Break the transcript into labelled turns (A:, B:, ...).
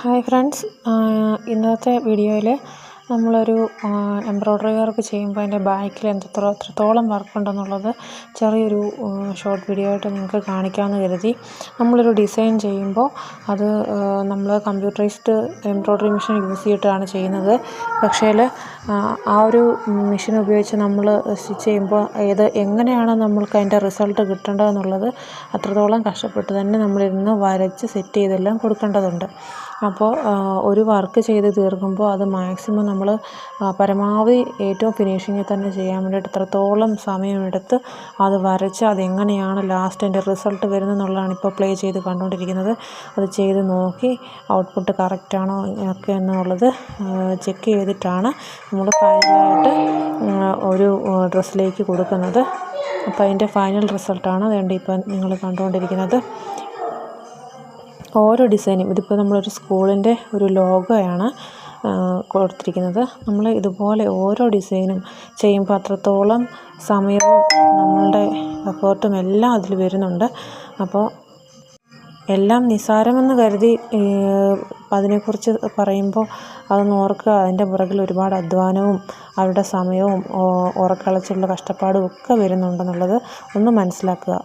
A: Hi friends, ഇന്നത്തെ വീഡിയോയിൽ നമ്മളൊരു എംബ്രോയ്ഡറി വർക്ക് ചെയ്യുമ്പോൾ അതിൻ്റെ ബാക്കിൽ എത്രത്തോളം വർക്കുണ്ടെന്നുള്ളത് ചെറിയൊരു ഷോർട്ട് വീഡിയോ ആയിട്ട് നിങ്ങൾക്ക് കാണിക്കാമെന്ന് കരുതി. നമ്മളൊരു ഡിസൈൻ ചെയ്യുമ്പോൾ അത് നമ്മൾ കമ്പ്യൂട്ടറൈസ്ഡ് എംബ്രോയ്ഡറി മെഷീൻ യൂസ് ചെയ്തിട്ടാണ് ചെയ്യുന്നത്. പക്ഷേ ആ ഒരു മെഷീൻ ഉപയോഗിച്ച് നമ്മൾ സ്റ്റിച്ച് ചെയ്യുമ്പോൾ എങ്ങനെയാണ് നമ്മൾക്ക് അതിൻ്റെ റിസൾട്ട് കിട്ടേണ്ടതെന്നുള്ളത് അത്രത്തോളം കഷ്ടപ്പെട്ട് തന്നെ നമ്മളിരുന്ന് വരച്ച് സെറ്റ് ചെയ്തെല്ലാം കൊടുക്കേണ്ടതുണ്ട്. അപ്പോൾ ഒരു വർക്ക് ചെയ്ത് തീർക്കുമ്പോൾ അത് മാക്സിമം നമ്മൾ പരമാവധി ഏറ്റവും ഫിനിഷിങ്ങിൽ തന്നെ ചെയ്യാൻ വേണ്ടിയിട്ട് എത്രത്തോളം സമയമെടുത്ത് അത് വരച്ച് അതെങ്ങനെയാണ് ലാസ്റ്റ് അതിൻ്റെ റിസൾട്ട് വരുന്നതെന്നുള്ളതാണ് ഇപ്പോൾ പ്ലേ ചെയ്ത് കണ്ടുകൊണ്ടിരിക്കുന്നത്. അത് ചെയ്ത് നോക്കി ഔട്ട്പുട്ട് കറക്റ്റാണോ ഒക്കെ എന്നുള്ളത് ചെക്ക് ചെയ്തിട്ടാണ് നമ്മൾ ഫൈനലായിട്ട് ഒരു ഡ്രസ്സിലേക്ക് കൊടുക്കുന്നത്. അപ്പോൾ അതിൻ്റെ ഫൈനൽ റിസൾട്ടാണ് വേണ്ടി ഇപ്പം നിങ്ങൾ കണ്ടുകൊണ്ടിരിക്കുന്നത്. ഓരോ ഡിസൈനും ഇതിപ്പോൾ നമ്മളൊരു സ്കൂളിൻ്റെ ഒരു ലോഗോയാണ് കൊടുത്തിരിക്കുന്നത്. നമ്മൾ ഇതുപോലെ ഓരോ ഡിസൈനും ചെയ്യുമ്പോൾ അത്രത്തോളം സമയവും നമ്മളുടെ എഫേർട്ടും എല്ലാം അതിൽ വരുന്നുണ്ട്. അപ്പോൾ എല്ലാം നിസ്സാരമെന്ന് കരുതി അതിനെക്കുറിച്ച് പറയുമ്പോൾ അതൊന്ന് ഓർക്കുക. അതിൻ്റെ പുറകിൽ ഒരുപാട് അധ്വാനവും അവരുടെ സമയവും ഉറക്കളച്ചിലുള്ള കഷ്ടപ്പാടും ഒക്കെ വരുന്നുണ്ടെന്നുള്ളത് ഒന്ന് മനസ്സിലാക്കുക.